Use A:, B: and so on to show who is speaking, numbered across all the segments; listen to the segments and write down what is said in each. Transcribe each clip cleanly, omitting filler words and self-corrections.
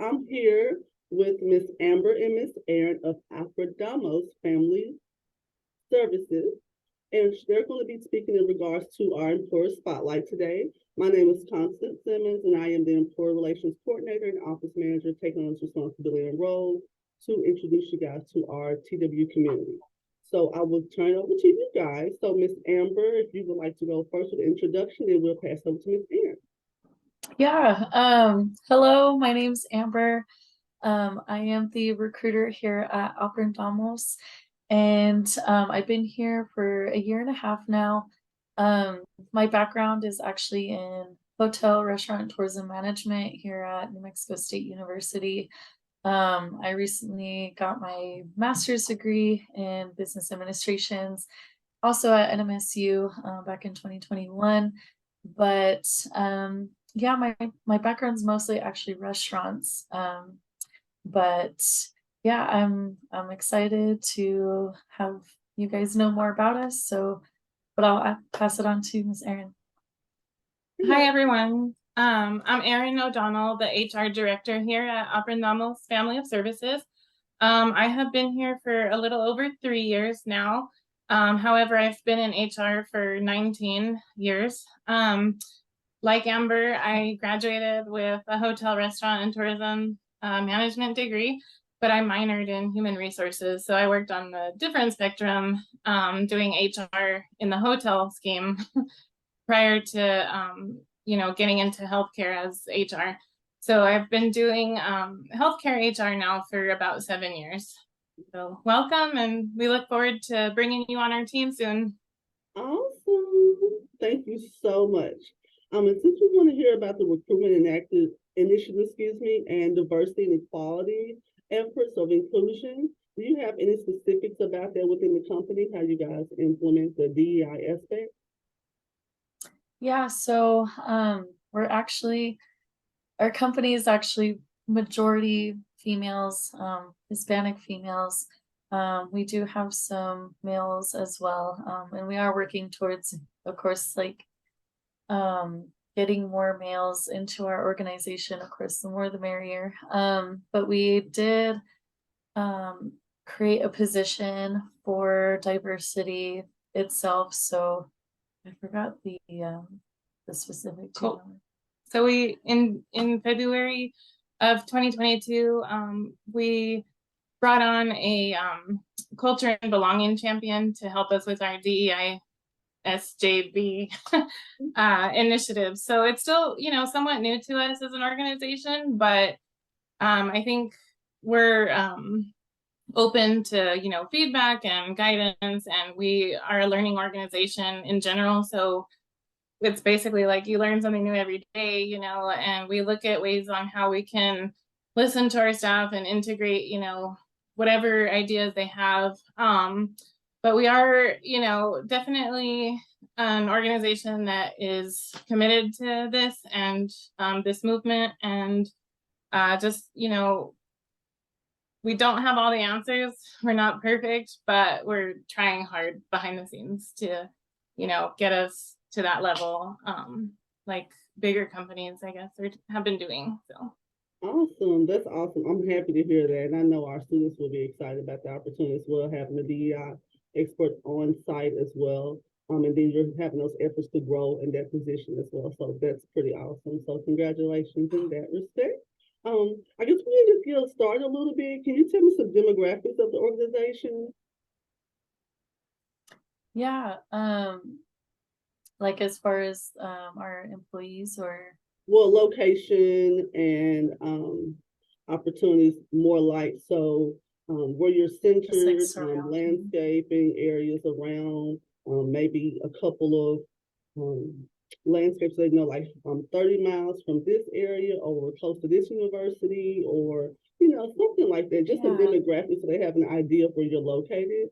A: I'm here with Miss Amber and Miss Erin of Aprendamos Family Services, and they're going to be speaking in regards to our employer spotlight today. My name is Constance Simmons, and I am the Employer Relations Coordinator and Office Manager, taking on this responsibility and role to introduce you guys to our TW community. So I will turn it over to you guys. So Miss Amber, if you would like to go first with the introduction, then we'll pass over to Miss Erin.
B: Yeah. Hello, my name's Amber. I am the recruiter here at Aprendamos, and I've been here for a year and a half now. My background is actually in hotel, restaurant, and tourism management here at New Mexico State University. I recently got my master's degree in business administrations, also at NMSU back in 2021. But yeah, my background's mostly actually restaurants. But yeah, I'm excited to have you guys know more about us. So, but I'll pass it on to Ms. Erin.
C: Hi, everyone. I'm Erin O'Donnell, the HR director here at Aprendamos Family of Services. I have been here for a little over 3 years now. However, I've been in HR for 19 years. Like Amber, I graduated with a hotel, restaurant, and tourism management degree, but I minored in human resources. So I worked on the different spectrum, doing HR in the hotel scheme prior to, getting into healthcare as HR. So I've been doing healthcare HR now for about 7 years. So welcome, and we look forward to bringing you on our team soon.
A: Awesome. Thank you so much. And since we want to hear about the recruitment and active initiative, and diversity and equality efforts of inclusion, do you have any specifics about that within the company, how you guys implement the DEI aspect?
B: Yeah, so our company is actually majority females, Hispanic females. We do have some males as well, and we are working towards, of course, like getting more males into our organization. Of course, the more the merrier. But we did create a position for diversity itself. So I forgot the specific.
C: Cool. So we in February of 2022, we brought on a culture and belonging champion to help us with our DEI SJB initiative. So it's still, somewhat new to us as an organization, but I think we're open to, feedback and guidance, and we are a learning organization in general. So it's basically like you learn something new every day, and we look at ways on how we can listen to our staff and integrate, whatever ideas they have. But we are, definitely an organization that is committed to this and this movement. And just, we don't have all the answers. We're not perfect, but we're trying hard behind the scenes to, get us to that level, like bigger companies, I guess, have been doing. So.
A: Awesome. That's awesome. I'm happy to hear that. And I know our students will be excited about the opportunity as well, having the DEI experts on site as well. And then you're having those efforts to grow in that position as well. So that's pretty awesome. So congratulations in that respect. I guess we can just get started a little bit. Can you tell me some demographics of the organization?
B: Yeah. Like as far as our employees, or
A: well, location and opportunities, more like, so where you're centered,
B: like
A: landscaping areas around, maybe a couple of landscapes, like 30 miles from this area, or we're close to this university, or something like that, just some demographics so they have an idea of where you're located.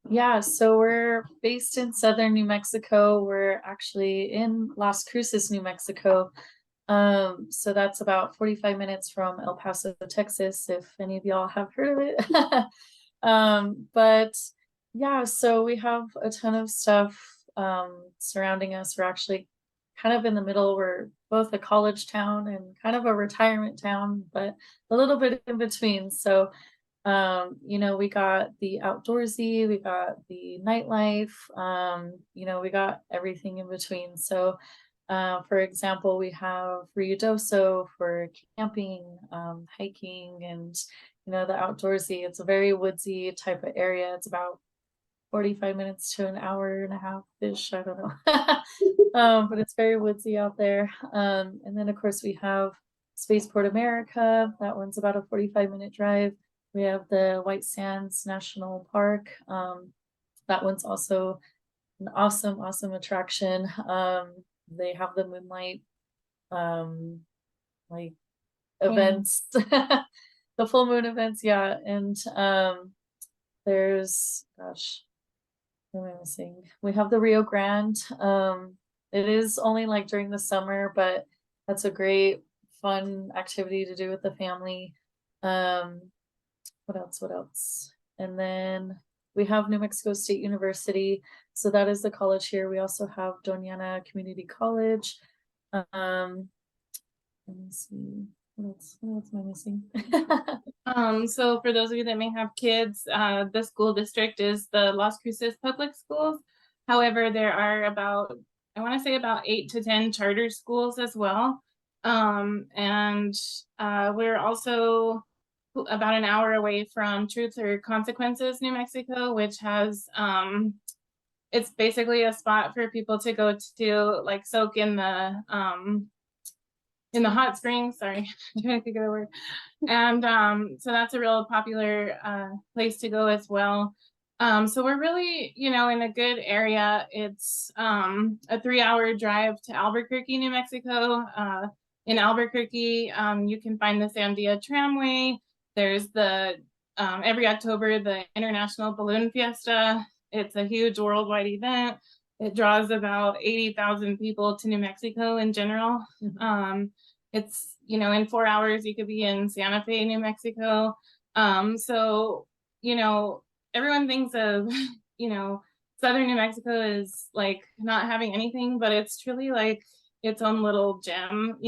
B: Yeah, so we're based in southern New Mexico. We're actually in Las Cruces, New Mexico. So that's about 45 minutes from El Paso, Texas, if any of y'all have heard of it. But yeah, so we have a ton of stuff surrounding us. We're actually kind of in the middle. We're both a college town and kind of a retirement town, but a little bit in between. So we got the outdoorsy, we got the nightlife, we got everything in between. So, for example, we have Ruidoso for camping, hiking, and, the outdoorsy. It's a very woodsy type of area. It's about 45 minutes to an hour and a half-ish, I don't know. But it's very woodsy out there. And then, of course, we have Spaceport America. That one's about a 45-minute drive. We have the White Sands National Park. That one's also an awesome attraction. They have the moonlight like events, the full moon events, yeah. And there's, gosh, what am I missing? We have the Rio Grande. It is only like during the summer, but that's a great fun activity to do with the family. What else? And then we have New Mexico State University. So that is the college here. We also have Doñana Community College. Let me see. What else am I missing?
C: So for those of you that may have kids, the school district is the Las Cruces Public Schools. However, there are about 8 to 10 charter schools as well. And we're also about an hour away from Truth or Consequences, New Mexico, which has, it's basically a spot for people to go to, like, soak in the hot springs. Sorry, I'm trying to think of the word. And so that's a real popular place to go as well. So we're really, in a good area. It's a 3-hour drive to Albuquerque, New Mexico. In Albuquerque, you can find the Sandia Tramway. There's the every October, the International Balloon Fiesta. It's a huge worldwide event. It draws about 80,000 people to New Mexico in general. It's, in 4 hours, you could be in Santa Fe, New Mexico. So, everyone thinks of, Southern New Mexico is like not having anything, but it's truly like its own little gem,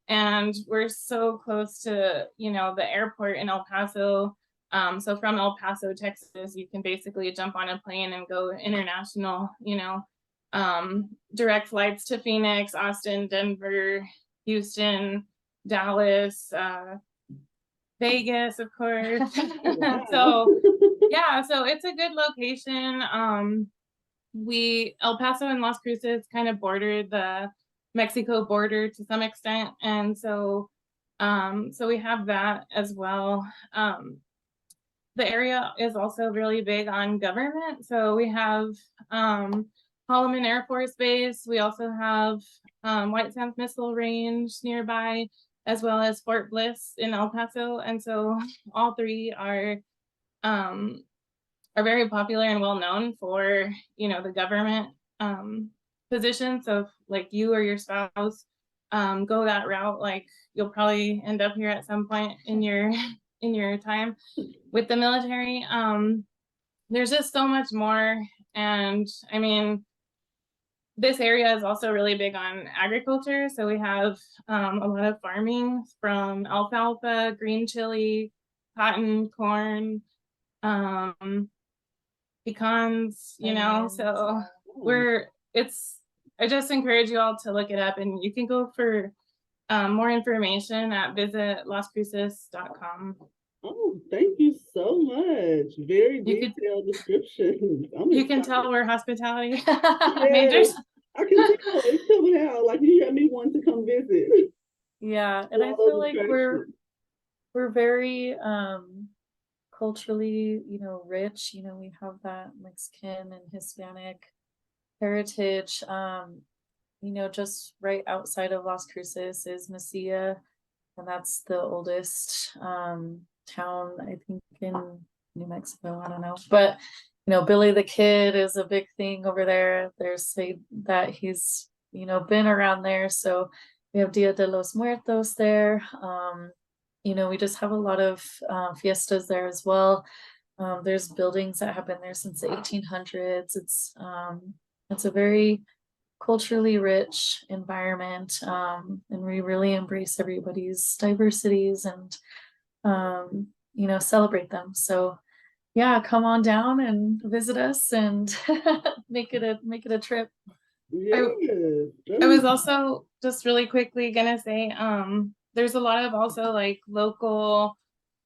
C: and we're so close to, the airport in El Paso. So from El Paso, Texas, you can basically jump on a plane and go international, direct flights to Phoenix, Austin, Denver, Houston, Dallas, Vegas, of course.
A: Wow.
C: So yeah, so it's a good location. El Paso and Las Cruces kind of border the Mexico border to some extent, and so we have that as well. The area is also really big on government, so we have Holloman Air Force Base. We also have White Sands Missile Range nearby, as well as Fort Bliss in El Paso, and so all three are very popular and well known for the government position. So if, like, you or your spouse go that route, like, you'll probably end up here at some point in your time with the military. There's just so much more, and I mean, this area is also really big on agriculture. So we have a lot of farming, from alfalfa, green chili, cotton, corn, pecans, so I just encourage you all to look it up, and you can go for more information at visitlascruces.com.
A: Oh, thank you so much. Very detailed description.
C: You can tell we're hospitality
A: Yes,
C: majors.
A: I can tell. It's coming out. Like, you got me wanting to come visit.
B: Yeah, and I feel like we're very culturally, rich. We have that Mexican and Hispanic heritage. Just right outside of Las Cruces is Mesilla, and that's the oldest town, I think, in New Mexico. I don't know, but Billy the Kid is a big thing over there. There's say that he's been around there. So we have Dia de los Muertos there. We just have a lot of fiestas there as well. There's buildings that have been there since the 1800s. It's a very culturally rich environment, and we really embrace everybody's diversities and celebrate them. So yeah, come on down and visit us and make it a trip.
A: Yes.
C: I was also just really quickly gonna say, there's a lot of also like local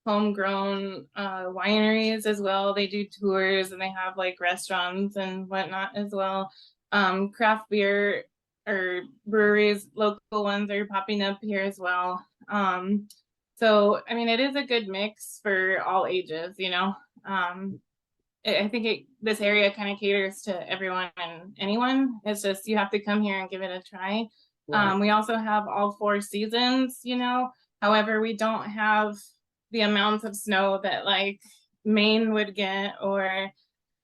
C: homegrown wineries as well. They do tours and they have like restaurants and whatnot as well. Craft beer or breweries, local ones are popping up here as well. So I mean, it is a good mix for all ages, you know. I think this area kind of caters to everyone and anyone. It's just you have to come here and give it a try.
A: Right.
C: We also have all 4 seasons, you know. However, we don't have the amounts of snow that like Maine would get, or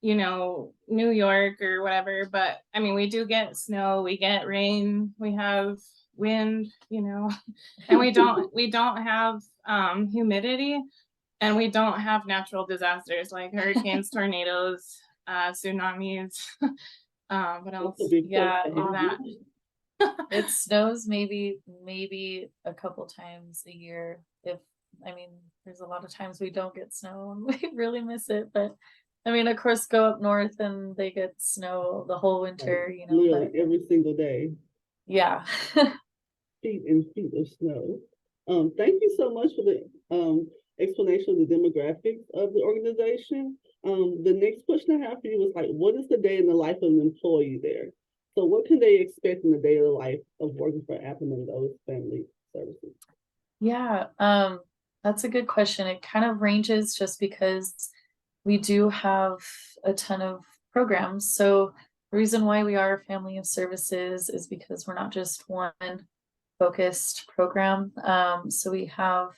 C: you know, New York or whatever. But I mean, we do get snow, we get rain, we have wind, you know, and we don't have humidity, and we don't have natural disasters like hurricanes, tornadoes, tsunamis. What else?
B: Yeah,
C: All that.
B: it snows maybe a couple times a year. There's a lot of times we don't get snow and we really miss it. But I mean, of course, go up north and they get snow the whole winter, you know.
A: Literally
B: But
A: every single day.
B: yeah.
A: Feet and feet of snow. Thank you so much for the explanation of the demographics of the organization. The next question I have for you is like, what is the day in the life of an employee there? So what can they expect in the day of the life of working for Aprendamos Family Services?
B: Yeah, that's a good question. It kind of ranges just because we do have a ton of programs. So the reason why we are a family of services is because we're not just one focused program. So we have,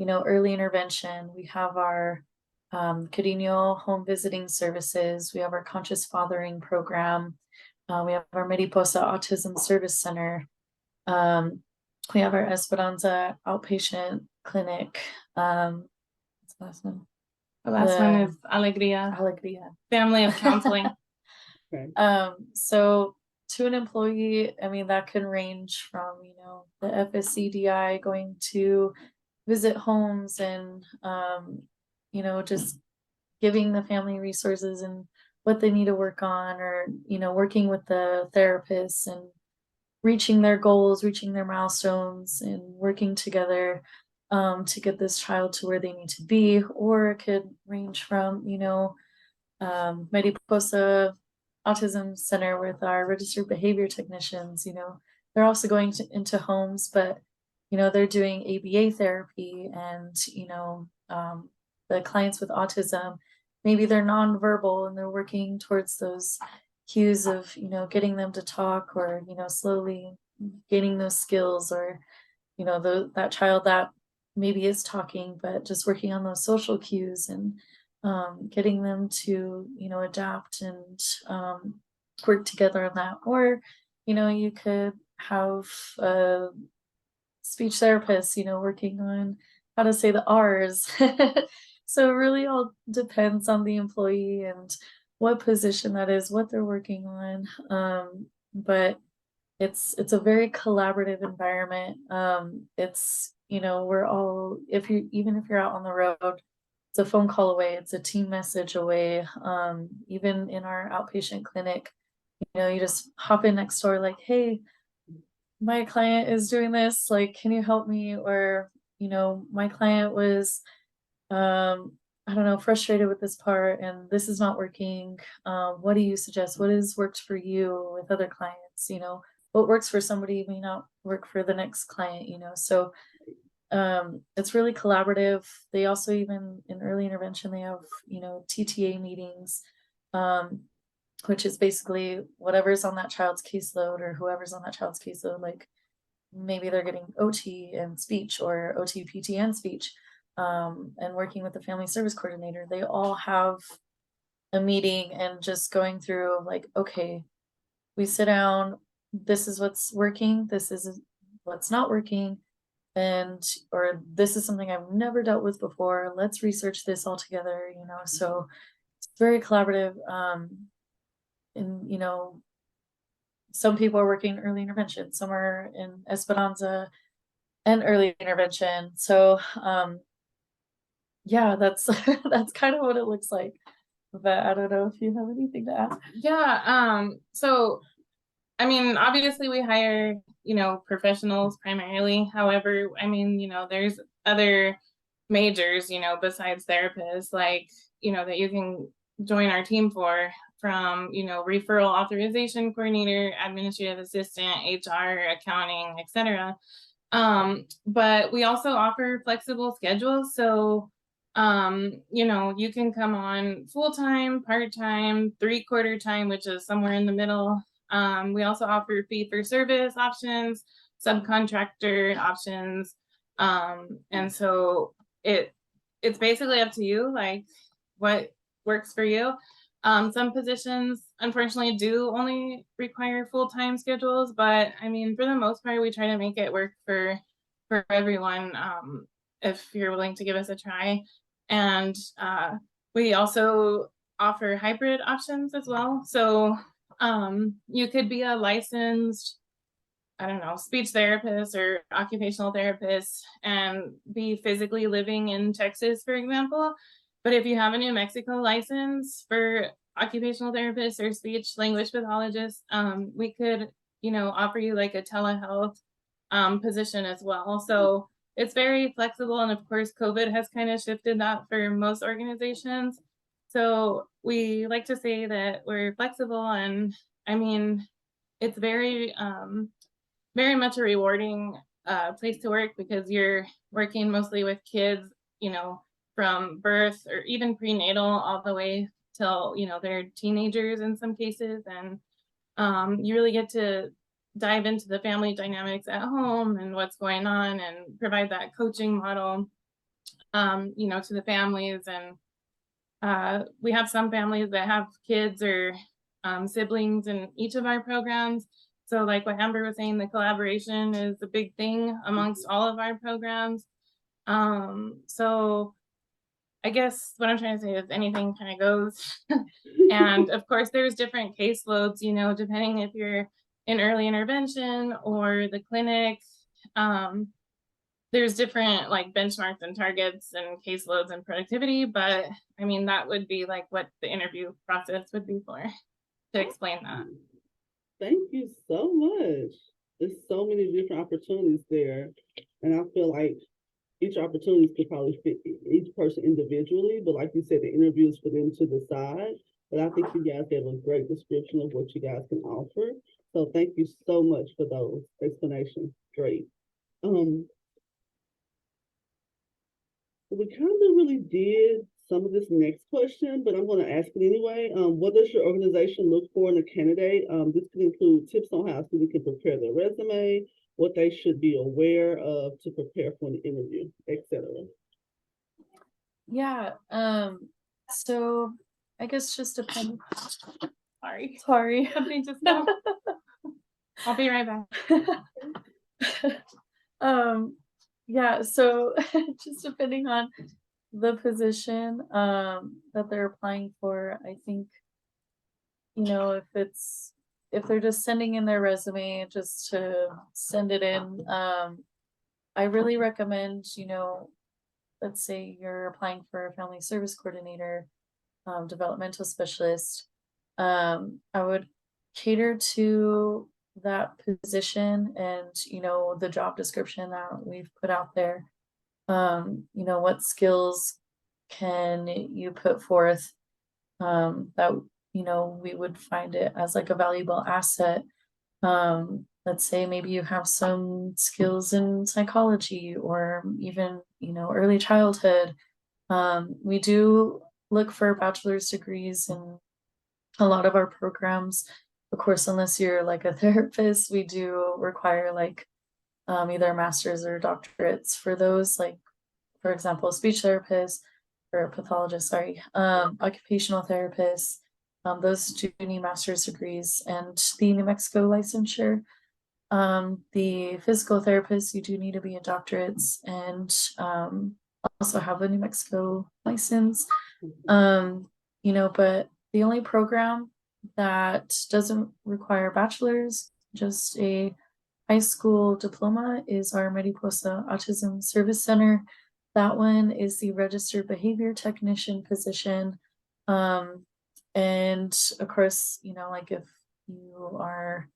B: early intervention, we have our Cariño home visiting services, we have our conscious fathering program, we have our Mariposa Autism Service Center, we have our Esperanza outpatient clinic. What's the last one?
C: The last one is Alegría.
B: Alegría.
C: Family of counseling.
A: Okay.
B: So to an employee, I mean, that can range from, the FSCDI going to visit homes and, just giving the family resources and what they need to work on, or, working with the therapists and reaching their goals, reaching their milestones, and working together to get this child to where they need to be. Or it could range from, Mariposa Autism Center with our registered behavior technicians. They're also going into homes, but they're doing ABA therapy, and the clients with autism, maybe they're nonverbal and they're working towards those cues of getting them to talk, or slowly gaining those skills, or that child that maybe is talking, but just working on those social cues and getting them to adapt and work together on that. Or you could have a speech therapist working on how to say the R's. So it really all depends on the employee and what position that is, what they're working on. But it's a very collaborative environment. It's we're all, if you're out on the road, it's a phone call away, it's a team message away. Even in our outpatient clinic, you just hop in next door, like, hey, my client is doing this, like, can you help me? Or my client was I don't know, frustrated with this part and this is not working. What do you suggest? What has worked for you with other clients? What works for somebody may not work for the next client, so it's really collaborative. They also, even in early intervention, they have TTA meetings, which is basically whatever's on that child's caseload, or whoever's on that child's caseload. Like maybe they're getting OT and speech, or OT, PT and speech, and working with the family service coordinator. They all have a meeting and just going through, like, okay, we sit down, this is what's working, this is what's not working, and or this is something I've never dealt with before, let's research this all together. So it's very collaborative. And some people are working early intervention, some are in Esperanza and early intervention. So yeah, that's that's kind of what it looks like. But I don't know if you have anything to add.
C: Yeah, so I mean, obviously we hire, professionals primarily. However, I mean, there's other majors, besides therapists, like, that you can join our team for, from, referral authorization coordinator, administrative assistant, HR, accounting, etc. But we also offer flexible schedules. So, you can come on full-time, part-time, three-quarter time, which is somewhere in the middle. We also offer fee-for-service options, subcontractor options. And so it's basically up to you, like what works for you. Some positions, unfortunately, do only require full-time schedules, but I mean, for the most part, we try to make it work for everyone, if you're willing to give us a try. And we also offer hybrid options as well. So you could be a licensed, I don't know, speech therapist or occupational therapist and be physically living in Texas, for example. But if you have a New Mexico license for occupational therapist or speech language pathologist, we could, offer you like a telehealth position as well. So it's very flexible. And of course, COVID has kind of shifted that for most organizations. So we like to say that we're flexible, and I mean, it's very much a rewarding place to work, because you're working mostly with kids, from birth or even prenatal all the way till, they're teenagers in some cases. And you really get to dive into the family dynamics at home and what's going on, and provide that coaching model, to the families. And we have some families that have kids or siblings in each of our programs. So like what Amber was saying, the collaboration is a big thing amongst all of our programs. So I guess what I'm trying to say is anything kind of goes. And of course, there's different caseloads, depending if you're in early intervention or the clinic. There's different like benchmarks and targets and caseloads and productivity, but I mean, that would be like what the interview process would be for, to explain that.
A: Thank you so much. There's so many different opportunities there. And I feel like each opportunity could probably fit each person individually. But like you said, the interview is for them to decide. But I think you guys gave a great description of what you guys can offer. So thank you so much for those explanations. Great. We kind of really did some of this next question, but I'm going to ask it anyway. What does your organization look for in a candidate? This could include tips on how students can prepare their resume, what they should be aware of to prepare for an interview, etc.
B: Yeah. So I guess just depend.
C: Sorry. Something just go. I'll be right back.
B: Yeah, so just depending on the position that they're applying for, I think, if they're just sending in their resume just to send it in, I really recommend, let's say you're applying for a family service coordinator, developmental specialist. I would cater to that position and, the job description that we've put out there. What skills can you put forth that, we would find it as like a valuable asset. Let's say maybe you have some skills in psychology or even, early childhood. We do look for bachelor's degrees in a lot of our programs. Of course, unless you're like a therapist, we do require like either masters or doctorates for those, like, for example, speech therapists or pathologists, occupational therapists. Those do need master's degrees and the New Mexico licensure. The physical therapists, you do need to be a doctorates and also have a New Mexico license. But the only program that doesn't require bachelor's, just a high school diploma, is our Mariposa Autism Service Center. That one is the registered behavior technician position. And of course, like if you are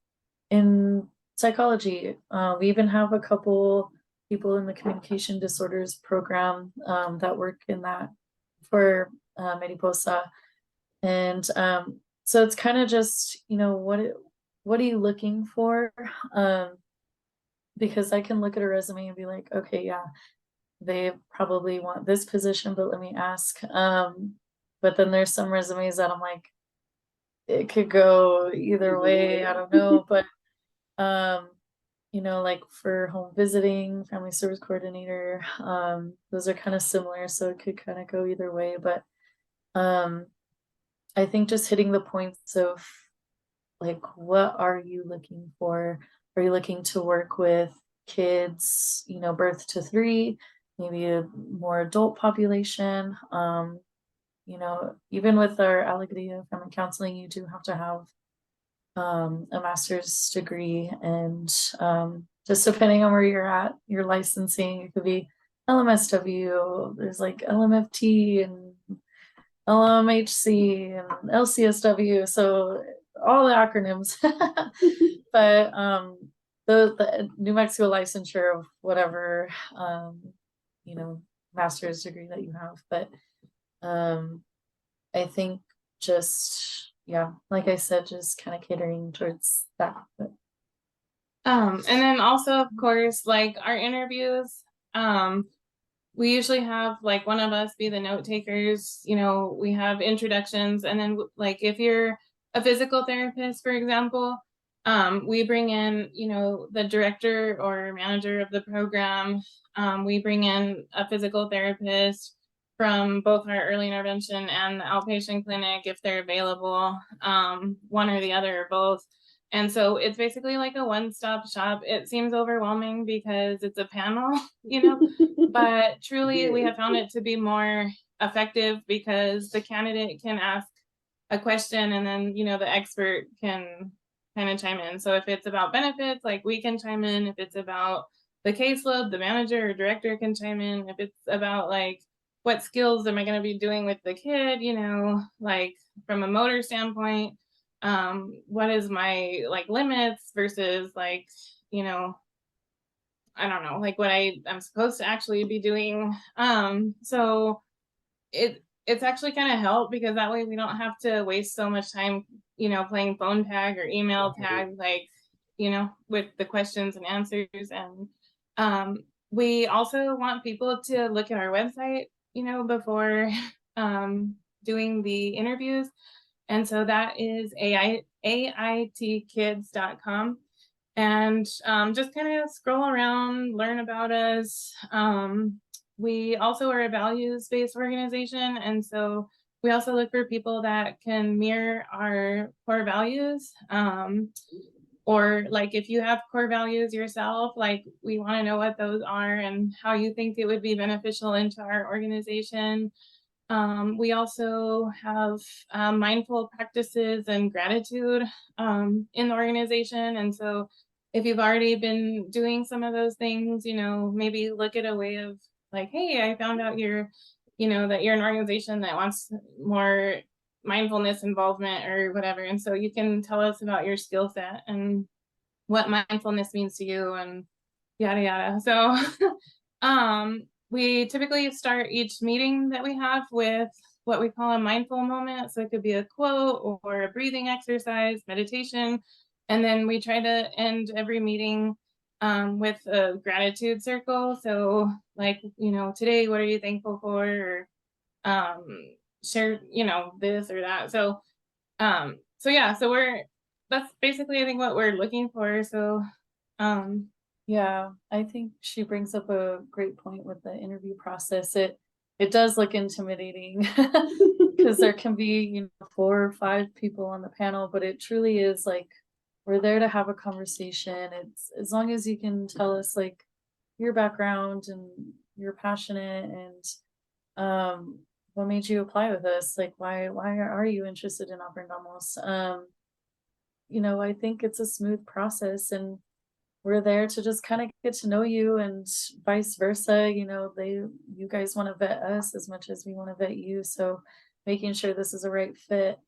B: in psychology, we even have a couple people in the communication disorders program that work in that for Mariposa. And so it's kind of just, what are you looking for? Because I can look at a resume and be like, okay, yeah, they probably want this position, but let me ask. But then there's some resumes that I'm like, it could go either way. I don't know. But like for home visiting, family service coordinator, those are kind of similar, so it could kind of go either way. But I think just hitting the points of like, what are you looking for? Are you looking to work with kids, birth to 3, maybe a more adult population? Even with our Alegría Family Counseling, you do have to have a master's degree, and just depending on where you're at, your licensing, it could be LMSW, there's like LMFT and LMHC and LCSW, so all the acronyms. But the New Mexico licensure of whatever master's degree that you have. But I think just, yeah, like I said, just kind of catering towards that. But
C: And then also, of course, like our interviews, we usually have like one of us be the note takers. We have introductions, and then like if you're a physical therapist, for example, we bring in, the director or manager of the program. We bring in a physical therapist from both our early intervention and the outpatient clinic if they're available, one or the other or both. And so it's basically like a one-stop shop. It seems overwhelming because it's a panel, but truly we have found it to be more effective because the candidate can ask a question and then, the expert can kind of chime in. So if it's about benefits, like we can chime in. If it's about the caseload, the manager or director can chime in. If it's about like, what skills am I going to be doing with the kid, like from a motor standpoint, what is my like limits versus like, I don't know, like what I'm supposed to actually be doing. So it's actually kind of helped because that way we don't have to waste so much time, playing phone tag or email tag, like, with the questions and answers. And we also want people to look at our website, before doing the interviews. And so that is AITkids.com. And just kind of scroll around, learn about us. We also are a values-based organization. And so we also look for people that can mirror our core values. Or like if you have core values yourself, like we want to know what those are and how you think it would be beneficial into our organization. We also have mindful practices and gratitude in the organization. And so if you've already been doing some of those things, maybe look at a way of like, hey, I found out that you're an organization that wants more mindfulness involvement or whatever. And so you can tell us about your skill set and what mindfulness means to you and yada, yada. So we typically start each meeting that we have with what we call a mindful moment. So it could be a quote or a breathing exercise, meditation. And then we try to end every meeting with a gratitude circle. So like, today, what are you thankful for? Or share, this or that. So yeah, so that's basically, I think, what we're looking for. So
B: yeah, I think she brings up a great point with the interview process. It does look intimidating because there can be 4 or 5 people on the panel, but it truly is like we're there to have a conversation. It's as long as you can tell us like your background and you're passionate and what made you apply with us? Like, why are you interested in Aprendamos? I think it's a smooth process, and we're there to just kind of get to know you, and vice versa. You guys want to vet us as much as we want to vet you. So making sure this is a right fit.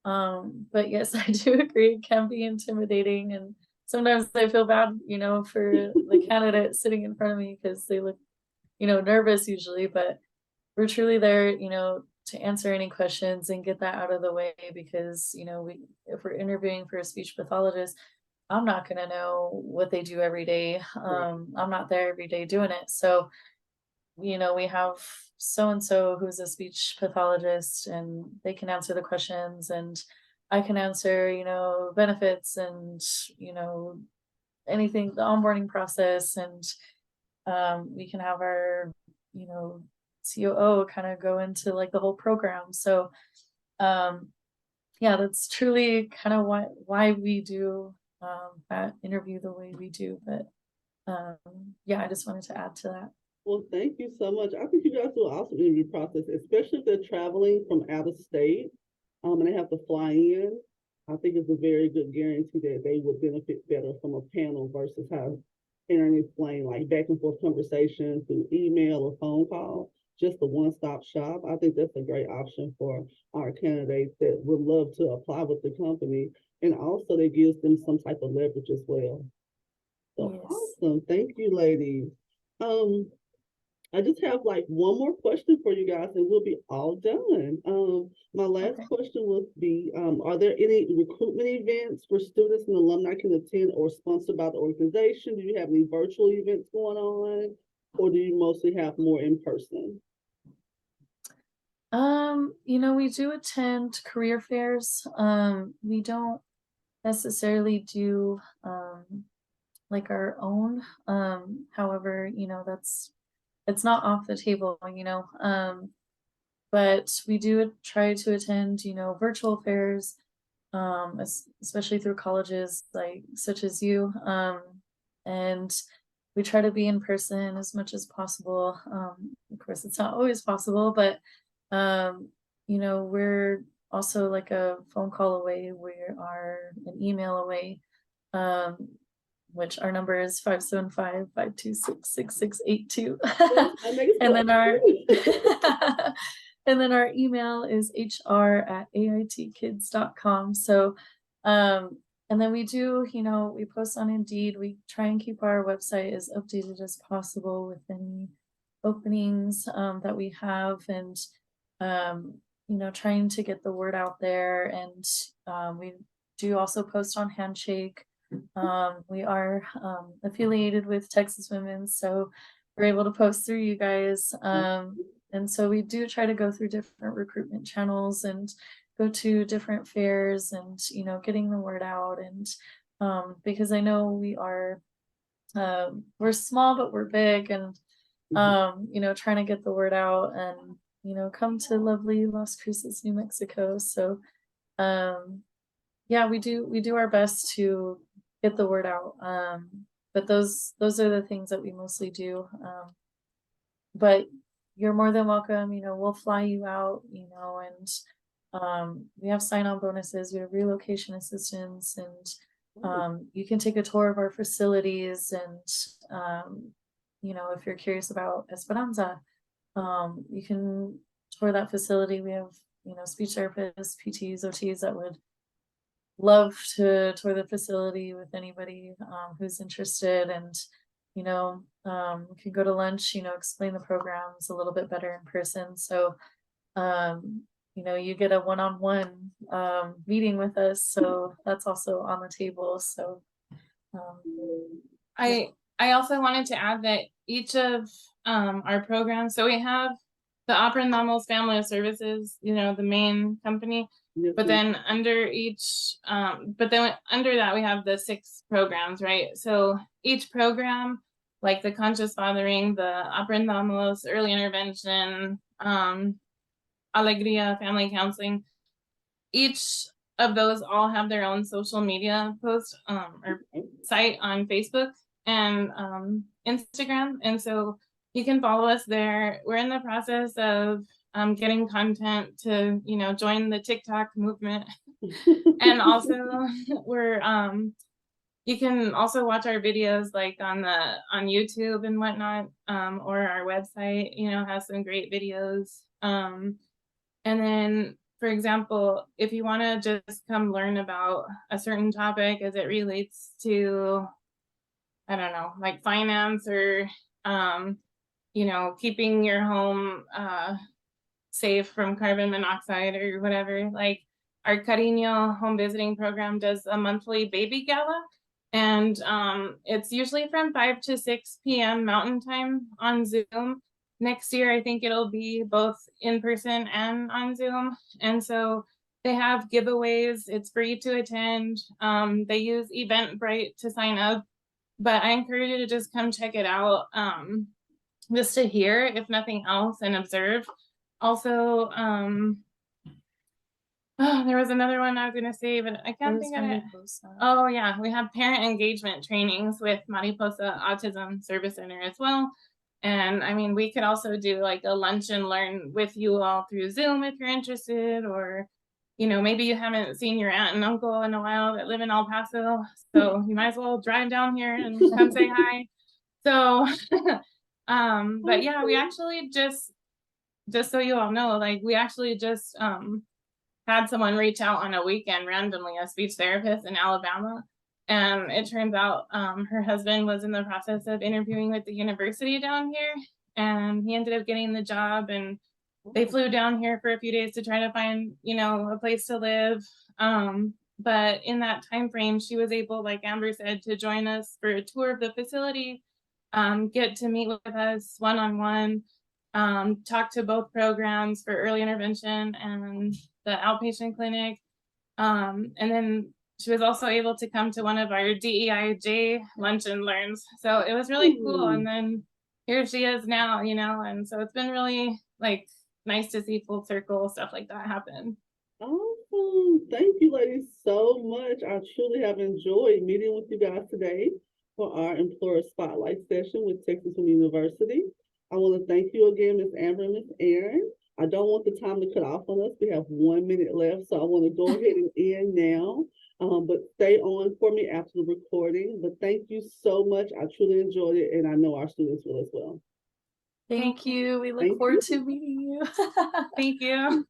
B: But yes, I do agree, it can be intimidating, and sometimes I feel bad, for the candidate sitting in front of me because they look, nervous usually, but we're truly there, to answer any questions and get that out of the way, because, if we're interviewing for a speech pathologist, I'm not going to know what they do every day. I'm not there every day doing it. So, we have so and so who's a speech pathologist, and they can answer the questions, and I can answer, benefits, and, anything, the onboarding process, and we can have our, COO kind of go into like the whole program. So yeah, that's truly kind of why we do that interview the way we do. But yeah, I just wanted to add to that.
A: Well, thank you so much. I think you guys do an awesome interview process, especially if they're traveling from out of state, and they have to fly in. I think it's a very good guarantee that they would benefit better from a panel versus how Aaron explained, like back and forth conversations through email or phone call. Just a one-stop shop. I think that's a great option for our candidates that would love to apply with the company, and also that gives them some type of leverage as well. So
B: Yes.
A: awesome. Thank you, ladies. I just have like one more question for you guys, and we'll be all done. My last question would be, are there any recruitment events for students and alumni can attend or sponsored by the organization? Do you have any virtual events going on, or do you mostly have more in person?
B: We do attend career fairs. We don't necessarily do like our own. However, it's not off the table, but we do try to attend, virtual fairs, especially through colleges like such as you. And we try to be in person as much as possible. Of course, it's not always possible, but we're also like a phone call away. We are an email away. Which our number is 575-526-6682. And then our and then our email is hr@aitkids.com. So and then we do, we post on Indeed. We try and keep our website as updated as possible with any openings that we have, and trying to get the word out there. And we do also post on Handshake. We are affiliated with Texas Women, so we're able to post through you guys. And so we do try to go through different recruitment channels and go to different fairs, and getting the word out. And because I know we're small, but we're big, and trying to get the word out, and come to lovely Las Cruces, New Mexico. So yeah, we do our best to get the word out. But those are the things that we mostly do. But you're more than welcome. We'll fly you out, and we have sign-on bonuses, we have relocation assistance, and you can take a tour of our facilities. And if you're curious about Esperanza, you can tour that facility. We have speech therapists, PTs, OTs that would love to tour the facility with anybody who's interested. And we can go to lunch, explain the programs a little bit better in person. So you get a one-on-one meeting with us, so that's also on the table. So
C: I also wanted to add that each of our programs, so we have the Aprendamos Family of Services, the main company, but then under under that we have the 6 programs, right? So each program, like the conscious fathering, the Aprendamos early intervention, Alegria family counseling, each of those all have their own social media post or site on Facebook and Instagram, and so you can follow us there. We're in the process of getting content to, you know, join the TikTok movement. And also we're you can also watch our videos like on YouTube and whatnot, or our website, you know, has some great videos. And then, for example, if you want to just come learn about a certain topic as it relates to, I don't know, like finance or, you know, keeping your home safe from carbon monoxide or whatever, like our Cariño home visiting program does a monthly baby gala. And it's usually from 5 to 6 p.m. Mountain Time on Zoom. Next year, I think it'll be both in person and on Zoom. And so they have giveaways. It's free to attend. They use Eventbrite to sign up, but I encourage you to just come check it out, just to hear, if nothing else, and observe. Also, oh, there was another one I was gonna say, but I can't think of it. Oh yeah, we have parent engagement trainings with Mariposa Autism Service Center as well. And I mean, we could also do like a lunch and learn with you all through Zoom if you're interested, or, you know, maybe you haven't seen your aunt and uncle in a while that live in El Paso, so you might as well drive down here and come say hi. So, but yeah, we actually just so you all know, like we actually just had someone reach out on a weekend randomly, a speech therapist in Alabama. And it turns out her husband was in the process of interviewing with the university down here, and he ended up getting the job, and they flew down here for a few days to try to find, you know, a place to live. But in that time frame, she was able, like Amber said, to join us for a tour of the facility, get to meet with us one-on-one, talk to both programs for early intervention and the outpatient clinic. And then she was also able to come to one of our DEIJ lunch and learns. So it was really cool. And then here she is now, you know, and so it's been really like nice to see full circle stuff like that happen.
A: Awesome. Thank you, ladies, so much. I truly have enjoyed meeting with you guys today for our Employer Spotlight session with Texas University. I want to thank you again, Ms. Amber and Ms. Aaron. I don't want the time to cut off on us. We have 1 minute left, so I want to go ahead and end now. But stay on for me after the recording. But thank you so much. I truly enjoyed it, and I know our students will as well.
B: Thank you. We look forward to meeting you.
C: Thank you.